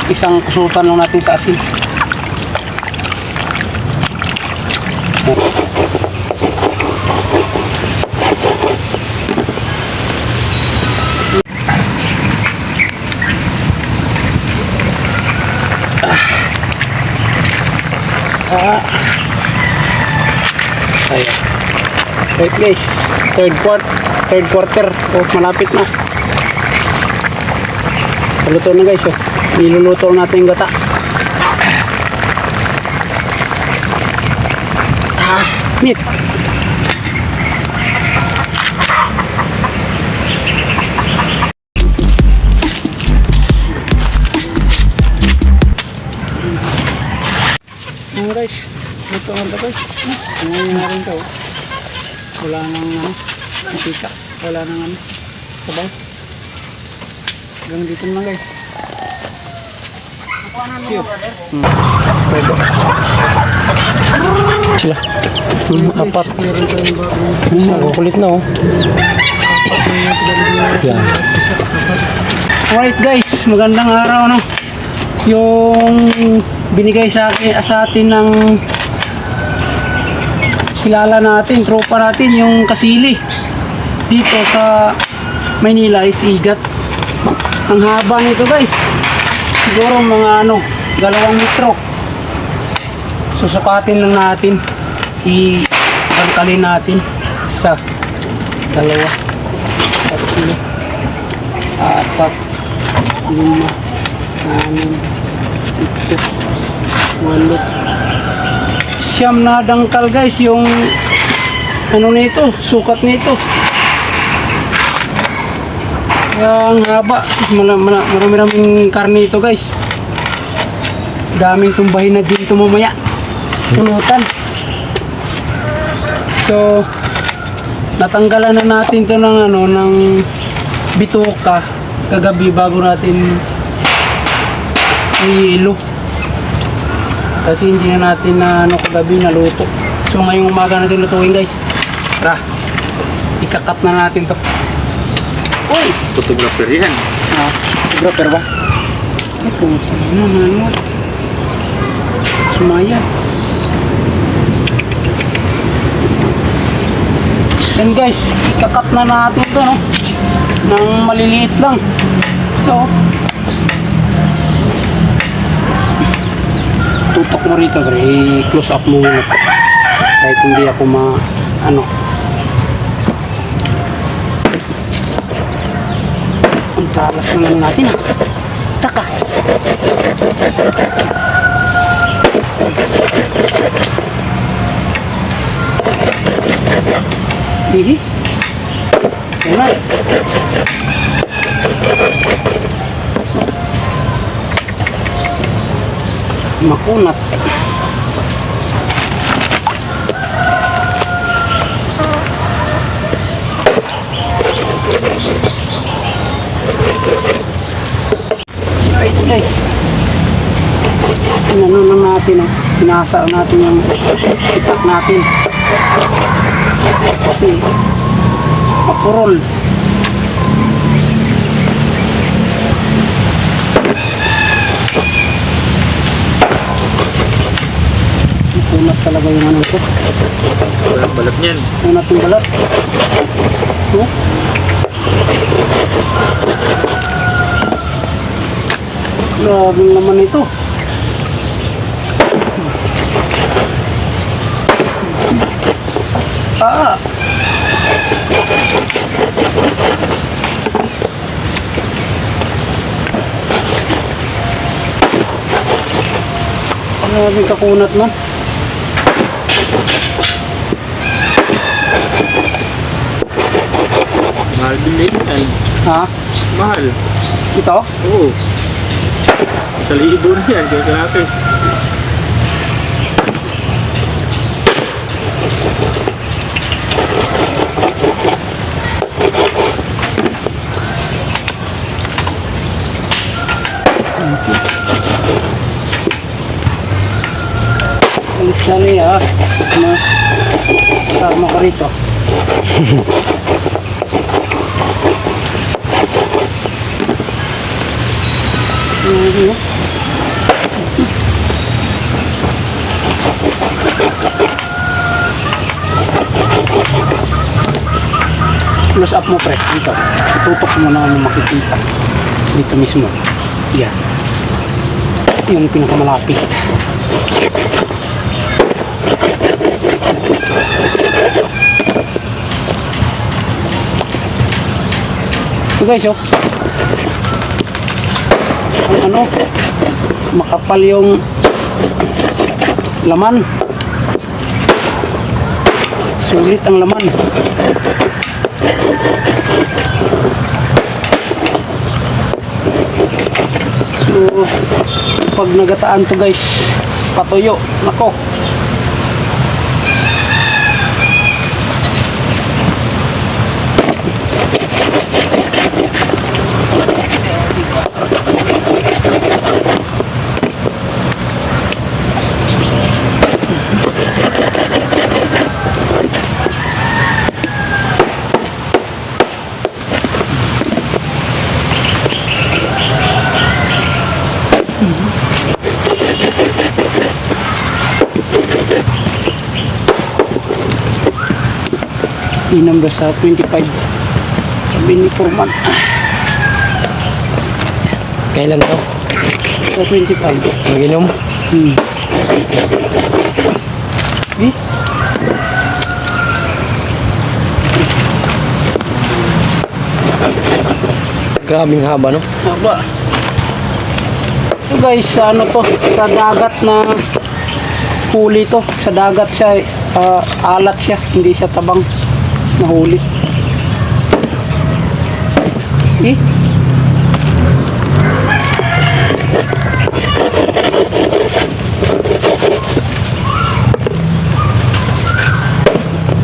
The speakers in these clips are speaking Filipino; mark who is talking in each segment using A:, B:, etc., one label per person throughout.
A: isang kusutan lang natin sa asin. Ayan. Wait guys, third quarter. Oh, malapit na. Luto na guys. Oh. Niluluto natin yung gata. Meat. Ayan guys, luto na ito guys. Ngayon na rin ito. Wala nang matika. Wala nang sabaw. Hanggang dito naman guys. Sila. Apat. Kulit na oh. Yan. Alright guys, magandang araw no. Yung binigay sa atin ng kilala natin, tropa natin, yung kasili dito sa Maynila is igat. Ang haba nito guys, siguro mga 2 metro. Susukatin lang natin, ibangkalin natin sa 2, 3, 4, 5, 6, 7, 8, 9 na dangkal guys yung nito, sukat nito. Ang haba, marami-raming karne ito guys. Daming tumbahin na dito mamaya. Punutan. So natanggalan na natin to ng ng bituka kagabi bago natin ihilo. Kasi hindi na natin kagabi naluto. So ngayong umaga natin lutuin guys. Tara, ikakat na natin to. Uy!
B: Photographer yan.
A: Photographer ba? Ay, pumunta na sumaya. Then guys, ikakat na natin to nang maliliit lang. So tutok mo rito, close up mo muna kahit hindi ako ang talas na lang natin taka. Hihi yan makunat. Right guys, inano lang natin pinasa natin yung itak natin kasi mapurol. Kunat talaga yung ito.
B: Balat niyan.
A: Kunat yung balat. Grabe naman ito. Grabe kakunat man.
B: Mahal din yan.
A: Ha?
B: Mahal.
A: Ito?
B: Oo. 1,000 na yan. Kaya kalaki.
A: Alis na niya. Kasama ko rito. Ano? Close up mo pre, dito. Tutok mo na mo makikita. Dito mismo. Yan. Yung pinakamalapit. Ito guys, oh. Ang ano, makapal yung laman. Sulit ang laman. So, pag nagataan to guys, patuyo. Nako. I-number sa 25. Sabi ni Foreman.
C: Kailan to?
A: Sa 25.
C: Mag-inom?
A: Eh?
C: Grabing haba, no?
A: Haba. Ito guys, sa ano to? Sa dagat na huli to. Sa dagat siya, alat siya. Hindi siya tabang na huli. Eh?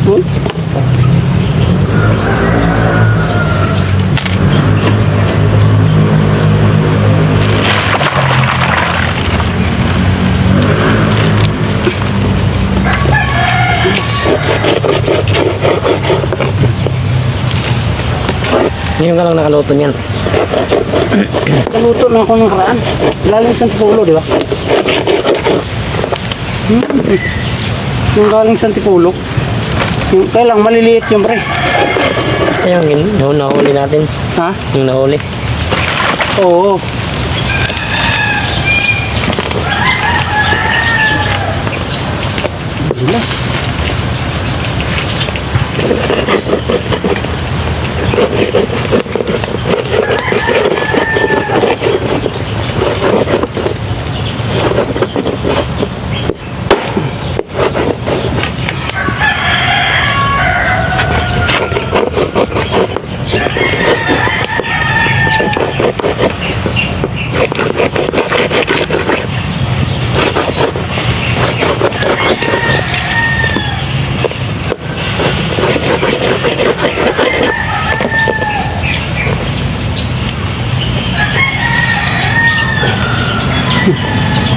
A: Uy.
C: Ngayon ka lang nakaluto niyan.
A: Naluto na ako ng karaan. Galing sa Antipolo, di ba? Yung galing sa Antipolo. Yung, kaya lang, maliliit yung pre.
C: Ayun, yung nahuli natin.
A: Ha?
C: Yung nahuli.
A: Oo. Jelas.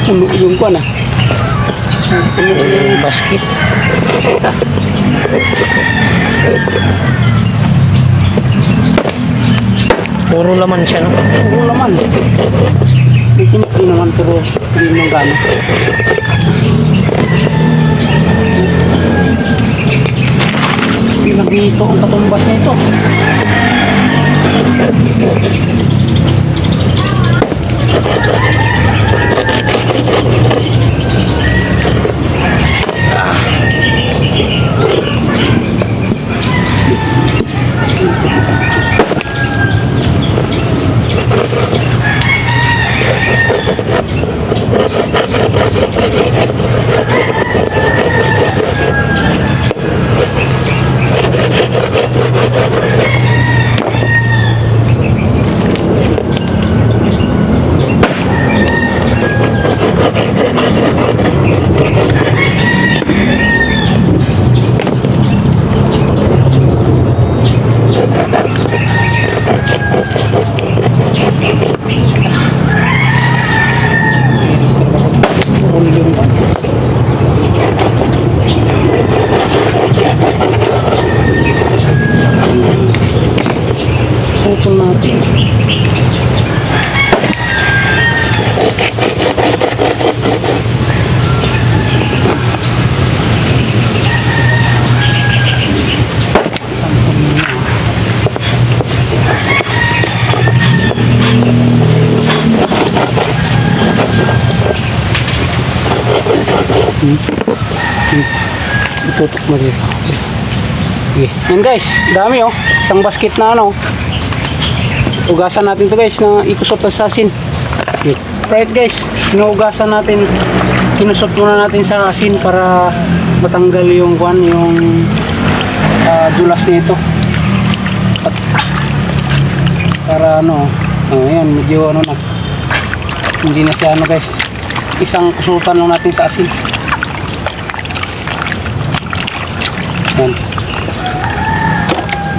A: Puno yung kuwan ah. Puno yung
C: Basket. Puro laman siya, no?
A: puro laman. Ikinit din naman pero hindi naman gano'n. Pinagito ang katumbas nito. Itutok mo dito. Okay. Yan guys, dami oh. Isang basket na ano. Ugasan natin to guys na ikusot sa asin. Okay. Right guys, sinuugasan natin. Kinusot muna natin sa asin para matanggal yung dulas nito. At para ano, ayan, medyo ano na. Hindi na siya ano guys. Isang kusutan lang natin sa asin. Yan.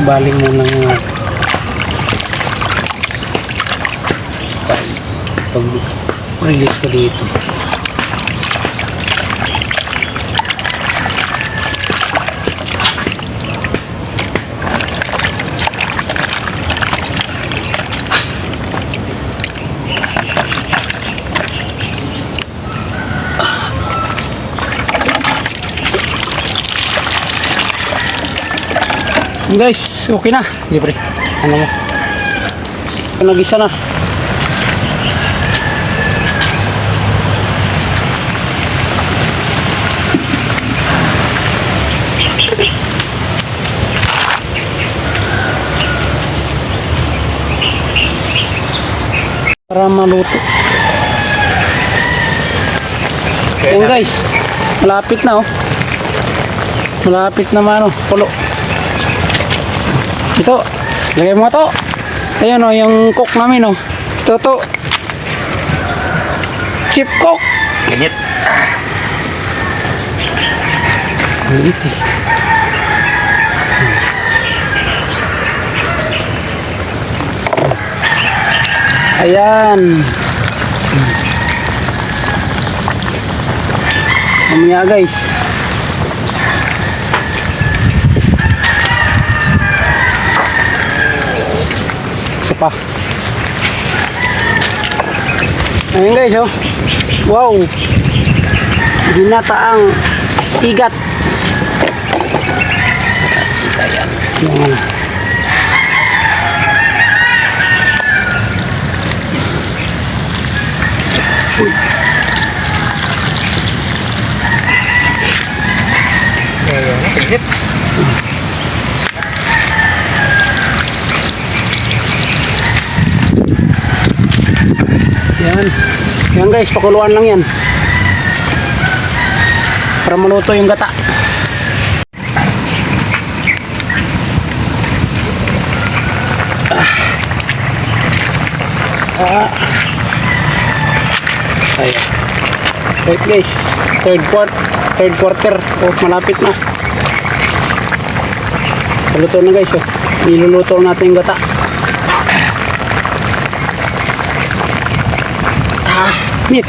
A: Baling mo lang pag-release ko dito. Guys, okay na. Libre. Ano mo? Nag-isa na. Para maluto. Ayan guys, malapit na oh. Malapit na mano, pulo. Ito, lagay mo to. Ayan o, yung cook namin o. Ito to. Chip cook.
B: Ganit. Ayan. Mamaya guys. Pa. Ayun guys oh. Wow. Ginataang igat. Ayan. Ayan. Ganit.
A: Yan. Yan guys, pakuluan lang yan. Para maluto yung gata. Ayan. Wait guys, third quarter. Oh, malapit na. Paluto na guys, oh. Niluluto natin yung gata. Meat.